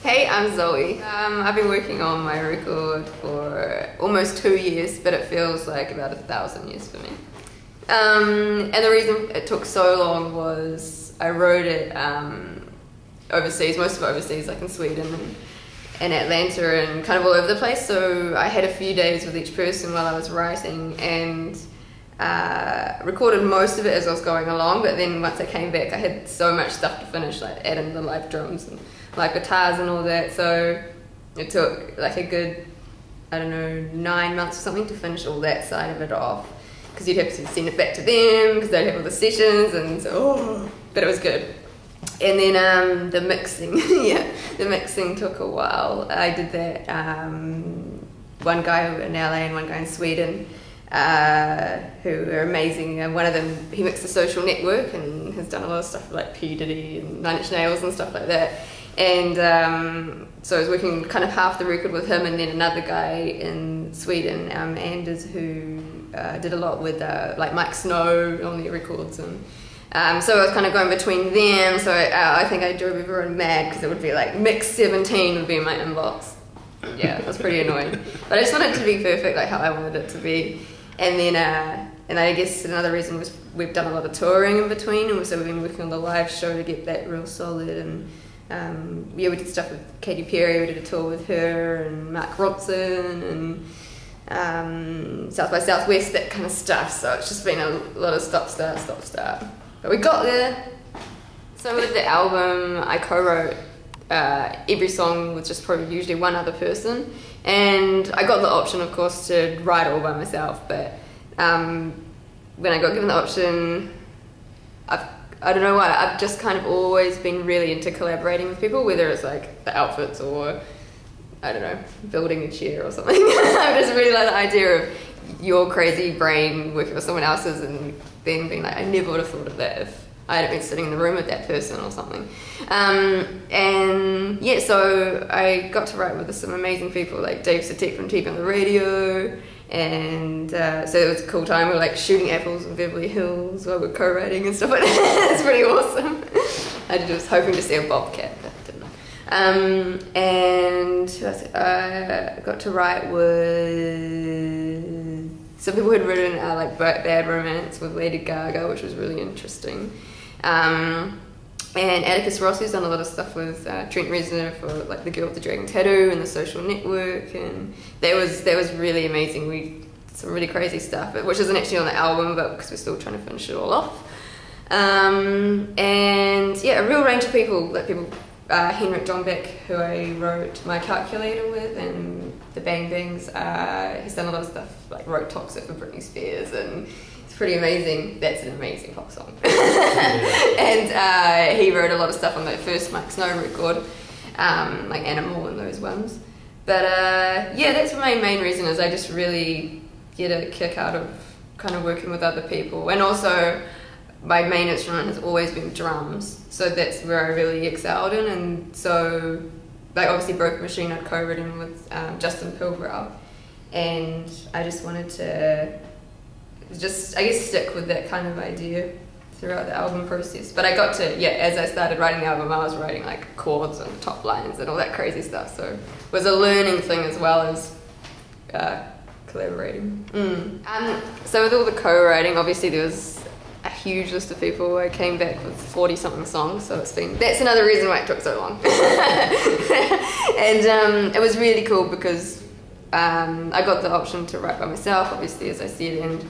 Hey, I'm Zowie. I've been working on my record for almost 2 years, but it feels like about 1,000 years for me. And the reason it took so long was I wrote it overseas, most of it overseas, like in Sweden and Atlanta and kind of all over the place. So I had a few days with each person while I was writing and recorded most of it as I was going along, but then once I came back I had so much stuff to finish, like add in the live drums and live guitars and all that, so it took like a good, I don't know, 9 months or something to finish all that side of it off, because you'd have to send it back to them because they'd have all the sessions, and so, but it was good. And then the mixing, yeah, the mixing took a while. I did that, one guy in LA and one guy in Sweden, who are amazing. And one of them, he mixed The Social Network and has done a lot of stuff like P. Diddy and Nine Inch Nails and stuff like that. And so I was working kind of half the record with him, and then another guy in Sweden, Anders, who did a lot with like Mike Snow on their records. And so I was kind of going between them. So I think I drove everyone mad because it would be like mix 17 would be in my inbox. Yeah, it was pretty annoying. But I just wanted it to be perfect, like how I wanted it to be. And then, and I guess another reason was we've done a lot of touring in between, and so we've been working on the live show to get that real solid. And yeah, we did stuff with Katy Perry, we did a tour with her, and Mark Ronson, and South by Southwest, that kind of stuff. So it's just been a lot of stop, start, stop, start. But we got there. So with the album, I co-wrote every song with just probably usually one other person, and I got the option, of course, to write all by myself, but when I got given the option, I don't know why, I've just kind of always been really into collaborating with people, whether it's like the outfits or, I don't know, building a chair or something. I just really like the idea of your crazy brain working with someone else's and then being like, I never would have thought of that if I hadn't been sitting in the room with that person or something. And yeah, so I got to write with some amazing people like Dave Satek from TV on the Radio, and so it was a cool time. We were like shooting apples in Beverly Hills while we were co-writing and stuff like that. It's pretty awesome. I was hoping to see a bobcat, but didn't. And who else? I got to write with some people who'd written like Bad Romance with Lady Gaga, which was really interesting. And Atticus Ross, who's done a lot of stuff with Trent Reznor for like The Girl with the Dragon Tattoo and The Social Network, and that was really amazing. We did some really crazy stuff, which isn't actually on the album, but because we're still trying to finish it all off. And yeah, a real range of people, like people, Henrik Jonbeck, who I wrote My Calculator with, and the Bang Bangs. He's done a lot of stuff, like wrote Toxic for Britney Spears, and it's pretty amazing. That's an amazing pop song. And he wrote a lot of stuff on that first Mike Snow record, like Animal and those ones. But yeah, that's my main reason, is I just really get a kick out of kind of working with other people. And also, my main instrument has always been drums, so that's where I really excelled in. And so, like obviously Broken Machine I'd co-written with Justin Pilbrow, and I just wanted to just, I guess, stick with that kind of idea throughout the album process. But I got to, yeah, as I started writing the album, I was writing like chords and top lines and all that crazy stuff, so it was a learning thing as well as collaborating. So with all the co-writing, obviously there was a huge list of people. I came back with 40-something songs, so that's another reason why it took so long. And it was really cool because I got the option to write by myself, obviously, as I said, and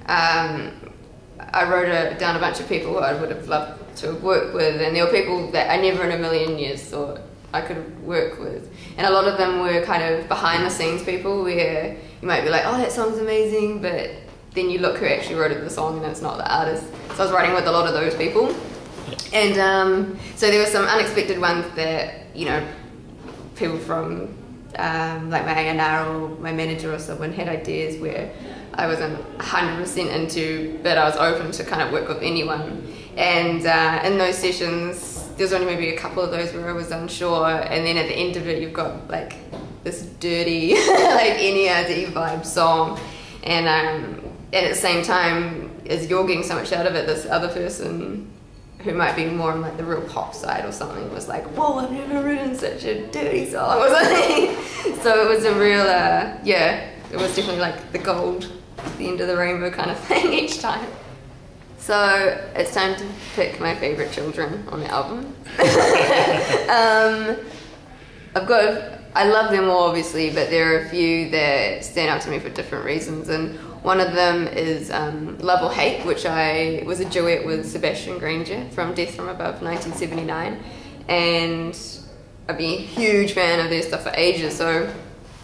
I wrote down a bunch of people I would have loved to have worked with, and there were people that I never in a million years thought I could work with, and a lot of them were kind of behind the scenes people where you might be like, oh, that song's amazing, but then you look who actually wrote the song and it's not the artist. So I was writing with a lot of those people. And so there were some unexpected ones that, you know, people from like my A&R or my manager or someone had ideas where I wasn't 100% into, but I was open to kind of work with anyone. And in those sessions, there's only maybe a couple of those where I was unsure, and then at the end of it you've got like this dirty like NERD vibe song, and at the same time as you're getting so much out of it, this other person who might be more on like the real pop side or something was like, whoa, I've never written such a dirty song or something. So it was a real, yeah, it was definitely like the gold, the end of the rainbow kind of thing each time. So it's time to pick my favourite children on the album. I love them all obviously, but there are a few that stand out to me for different reasons, and one of them is Love or Hate, which was a duet with Sebastian Granger from Death from Above 1979, and I've been a huge fan of their stuff for ages, so it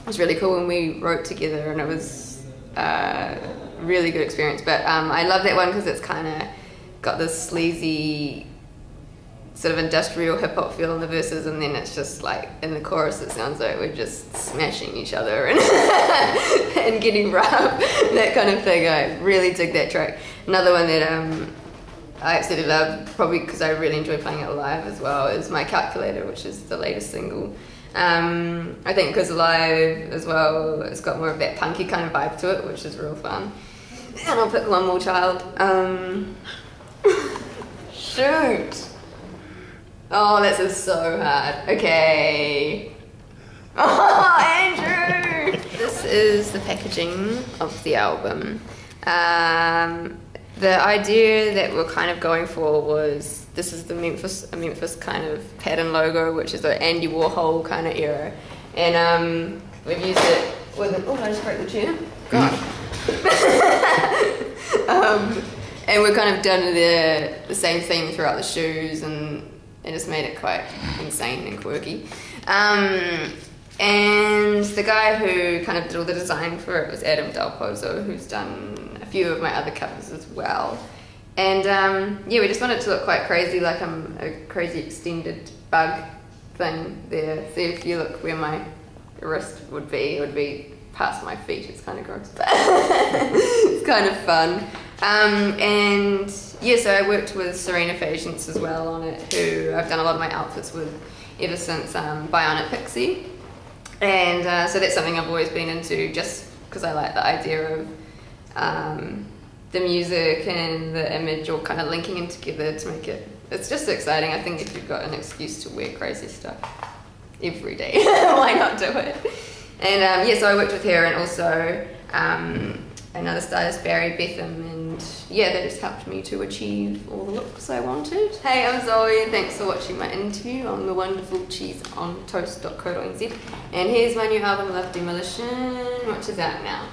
was really cool when we wrote together, and it was a really good experience. But I love that one because it's kind of got this sleazy sort of industrial hip-hop feel in the verses, and then it's just like in the chorus it sounds like we're just smashing each other and, and getting rough, that kind of thing. I really dig that track. Another one that I absolutely love, probably because I really enjoy playing it live as well, is My Calculator, which is the latest single. I think because live as well, it's got more of that punky kind of vibe to it, which is real fun. And I'll pick one more child. Shoot! Oh, this is so hard. Okay. Oh, Andrew! This is the packaging of the album. The idea that we're kind of going for was, this is a Memphis kind of pattern logo, which is an Andy Warhol kind of era. And we've used it with an, oh, I just broke the chair. God. And we've kind of done the same theme throughout the shoes, and it just made it quite insane and quirky. And the guy who kind of did all the design for it was Adam Del Pozo, who's done a few of my other covers as well. And yeah, we just wanted it to look quite crazy, like a crazy extended bug thing there. So if you look where my wrist would be, it would be past my feet. It's kind of gross, but it's kind of fun. And yeah, so I worked with Serena Patience as well on it, who I've done a lot of my outfits with ever since Bionic Pixie. And so that's something I've always been into, just because I like the idea of the music and the image all kind of linking in together to make it, it's just exciting. I think if you've got an excuse to wear crazy stuff every day, why not do it? And yeah, so I worked with her, and also another stylist, Barry Betham, and yeah, that just helped me to achieve all the looks I wanted. Hey, I'm Zowie, and thanks for watching my interview on the wonderful cheeseontoast.co.nz. And here's my new album, Love Demolition, which is out now.